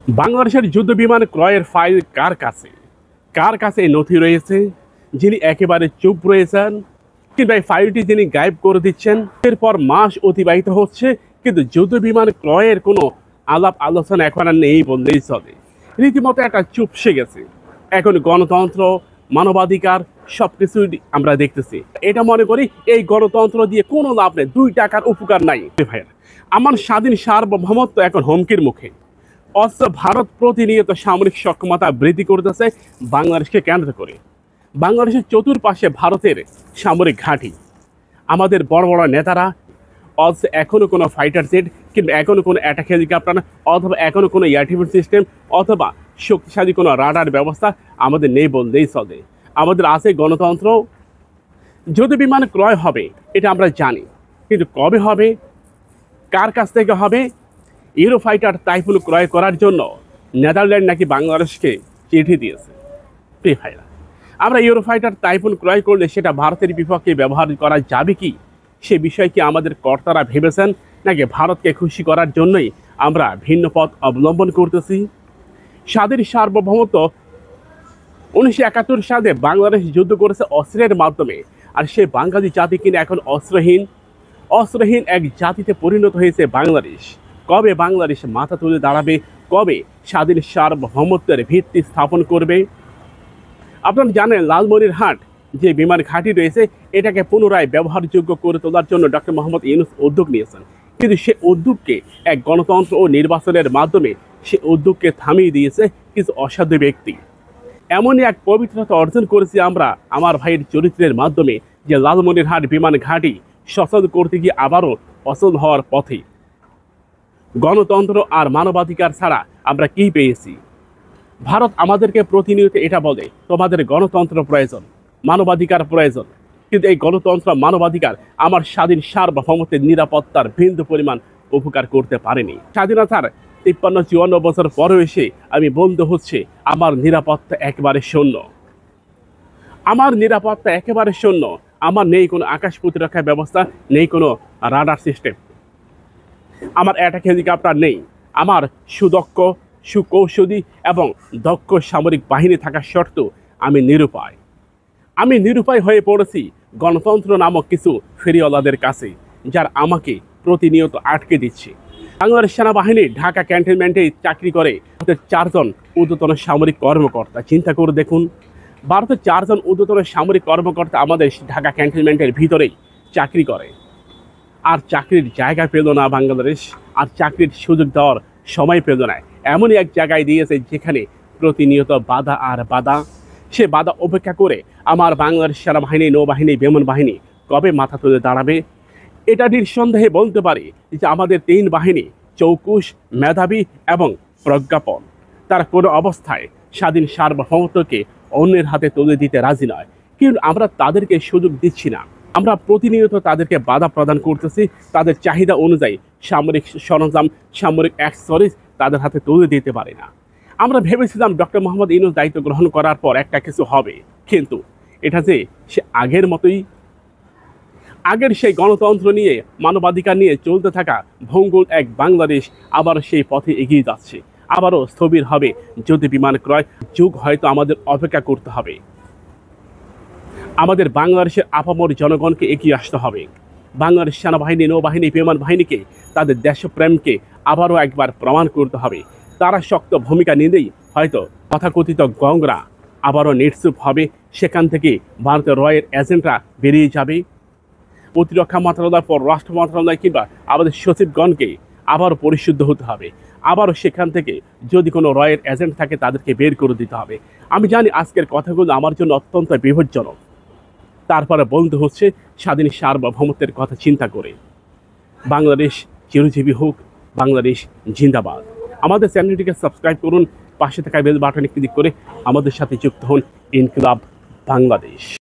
বাংলাদেশের যুদ্ধ বিমান ক্রয়ের ফাইল কার কাছে এই নথি রয়েছে, যিনি একেবারে চুপ রয়েছেন কিংবা এই ফাইলটি যিনি গায়েব করে দিচ্ছেন। এরপর মাস অতিবাহিত হচ্ছে, কিন্তু যুদ্ধ বিমান ক্রয়ের কোনো আলাপ আলোচনা এখন আর নেই বললেই চলে। রীতিমতো একটা চুপসে গেছে। এখন গণতন্ত্র, মানবাধিকার সবকিছুই আমরা দেখতেছি। এটা মনে করি এই গণতন্ত্র দিয়ে কোনো লাভ নেই, 2 টাকার উপকার নাই। ভাইয়ের, আমার স্বাধীন সার্বভৌমত্ব এখন হুমকির মুখে। অথচ ভারত প্রতিনিয়ত সামরিক সক্ষমতা বৃদ্ধি করতেছে বাংলাদেশকে কেন্দ্র করে। বাংলাদেশের চতুর্পাশে ভারতের সামরিক ঘাঁটি, আমাদের বড় বড় নেতারা। অথচ এখনও কোনো ফাইটার জেট কিংবা এখনও কোনো অ্যাটাক হেলিকপ্টার অথবা এখনও কোনো এয়ার ডিফেন্স সিস্টেম অথবা শক্তিশালী কোনো রাডার ব্যবস্থা আমাদের নেই বললেই চলে। আমাদের আছে গণতন্ত্র। যুদ্ধ বিমান ক্রয় হবে এটা আমরা জানি, কিন্তু কবে হবে, কার কাছ থেকে হবে? ইউরোফাইটার টাইফুন ক্রয় করার জন্য নেদারল্যান্ড নাকি বাংলাদেশকে চিঠি দিয়েছে। প্রিয় ভাইরা, আমরা ইউরোফাইটার টাইফুন ক্রয় করলে সেটা ভারতের বিপক্ষে ব্যবহার করা যাবে কি, সে বিষয় কি আমাদের কর্তারা ভেবেছেন, নাকি ভারতকে খুশি করার জন্যই আমরা ভিন্ন পথ অবলম্বন করতেছি? স্বাধীন সার্বভৌমত্ব 1971 সালে বাংলাদেশ যুদ্ধ করেছে অস্ত্রের মাধ্যমে, আর সে বাঙালি জাতি কিনা এখন অস্ত্রহীন এক জাতিতে পরিণত হয়েছে বাংলাদেশ। কবে বাংলাদেশ মাথা তুলে দাঁড়াবে? কবে স্বাধীন সার্বভৌমত্বের ভিত্তি স্থাপন করবে? আপনারা জানেন, লালমনিরহাট যে বিমান ঘাঁটি রয়েছে এটাকে পুনরায় ব্যবহারযোগ্য করে তোলার জন্য ডক্টর মোহাম্মদ ইউনূস উদ্যোগ নিয়েছেন, কিন্তু সে উদ্যোগকে এক গণতন্ত্র ও নির্বাচনের মাধ্যমে সে উদ্যোগকে থামিয়ে দিয়েছে কিছু অসাধু ব্যক্তি। এমনই এক পবিত্রতা অর্জন করেছি আমরা আমার ভাইয়ের চরিত্রের মাধ্যমে, যে লালমনিরহাট বিমান ঘাঁটি সচল করতে গিয়ে আবারও অচল হওয়ার পথে। গণতন্ত্র আর মানবাধিকার ছাড়া আমরা কি পেয়েছি? ভারত আমাদেরকে প্রতিনিয়ত এটা বলে, তোমাদের গণতন্ত্র প্রয়োজন, মানবাধিকার প্রয়োজন, কিন্তু এই গণতন্ত্র মানবাধিকার আমার স্বাধীন সার্বভৌমত্বের নিরাপত্তার বিন্দু পরিমাণ উপকার করতে পারেনি। স্বাধীনতার 53-54 বছর পরে এসে আমি বলতে হচ্ছে আমার নিরাপত্তা একেবারে শূন্য। আমার নিরাপত্তা একেবারে শূন্য। আমার নেই কোনো আকাশ প্রতিরক্ষা ব্যবস্থা, নেই কোনো রাডার সিস্টেম, আমার অ্যাটাক হেলিকপ্টার নেই। আমার সুদক্ষ, সুকৌশলী এবং দক্ষ সামরিক বাহিনী থাকা সত্ত্বেও আমি নিরুপায় হয়ে পড়েছি গণতন্ত্র নামক কিছু ফেরিওয়ালাদের কাছে, যার আমাকে প্রতিনিয়ত আটকে দিচ্ছে। বাংলাদেশ সেনাবাহিনী ঢাকা ক্যান্টনমেন্টে চাকরি করে 4 জন ঊর্ধ্বতন সামরিক কর্মকর্তা। চিন্তা করে দেখুন, ভারতের 4 জন ঊর্ধ্বতন সামরিক কর্মকর্তা আমাদের ঢাকা ক্যান্টনমেন্টের ভিতরেই চাকরি করে, আর চাকরির জায়গা পেল না বাংলাদেশ, আর চাকরির সুযোগ দেওয়ার সময় পেল না। এমনই এক জায়গায় দিয়েছে যেখানে প্রতিনিয়ত বাধা আর বাধা। সে বাধা উপেক্ষা করে আমার বাংলাদেশ সেনাবাহিনী, নৌবাহিনী, বিমান বাহিনী কবে মাথা তুলে দাঁড়াবে? এটা নিঃসন্দেহে বলতে পারি যে আমাদের 3 বাহিনী চৌকুশ, মেধাবী এবং প্রজ্ঞাপন। তারা কোনো অবস্থায় স্বাধীন সার্বভৌমত্বকে অন্যের হাতে তুলে দিতে রাজি নয়, কিন্তু আমরা তাদেরকে সুযোগ দিচ্ছি না। আমরা প্রতিনিয়ত তাদেরকে বাধা প্রদান করতেছি। তাদের চাহিদা অনুযায়ী সামরিক সরঞ্জাম, সামরিক অ্যাক্সেসরিজ তাদের হাতে তুলে দিতে পারে না। আমরা ভেবেছিলাম ডক্টর মোহাম্মদ ইউনূস দায়িত্ব গ্রহণ করার পর একটা কিছু হবে, কিন্তু এটা যে সে আগের মতোই, আগের সেই গণতন্ত্র নিয়ে, মানবাধিকার নিয়ে চলতে থাকা ভঙ্গুর এক বাংলাদেশ আবার সেই পথে এগিয়ে যাচ্ছে। আবারও স্থবির হবে যুদ্ধ বিমান ক্রয় যুগ। হয়তো আমাদের অপেক্ষা করতে হবে। আমাদের বাংলাদেশের আপামর জনগণকে এগিয়ে আসতে হবে। বাংলাদেশ সেনাবাহিনী, নৌবাহিনী, বিমান বাহিনীকে তাদের দেশপ্রেমকে আবারও একবার প্রমাণ করতে হবে। তারা শক্ত ভূমিকা নিলেই হয়তো তথাকথিত গংরা আবারও নিশ্চুপ হবে। সেখান থেকে ভারতের রয়ের এজেন্টরা বেরিয়ে যাবে। প্রতিরক্ষা মন্ত্রণালয়, পররাষ্ট্র মন্ত্রণালয় কিংবা আমাদের সচিবগণকে আবারও পরিশুদ্ধ হতে হবে। আবারও সেখান থেকে যদি কোনো রয়ের এজেন্ট থাকে তাদেরকে বের করে দিতে হবে। আমি জানি আজকের কথাগুলো আমার জন্য অত্যন্ত বিপজ্জনক, তারপরে বলতে হচ্ছে স্বাধীন সার্বভৌমত্বের কথা চিন্তা করে। বাংলাদেশ চিরজীবী হোক, বাংলাদেশ জিন্দাবাদ। আমাদের চ্যানেলটিকে সাবস্ক্রাইব করুন, পাশে থাকা বেল বাটনে ক্লিক করে আমাদের সাথে যুক্ত হন। ইনকিলাব বাংলাদেশ।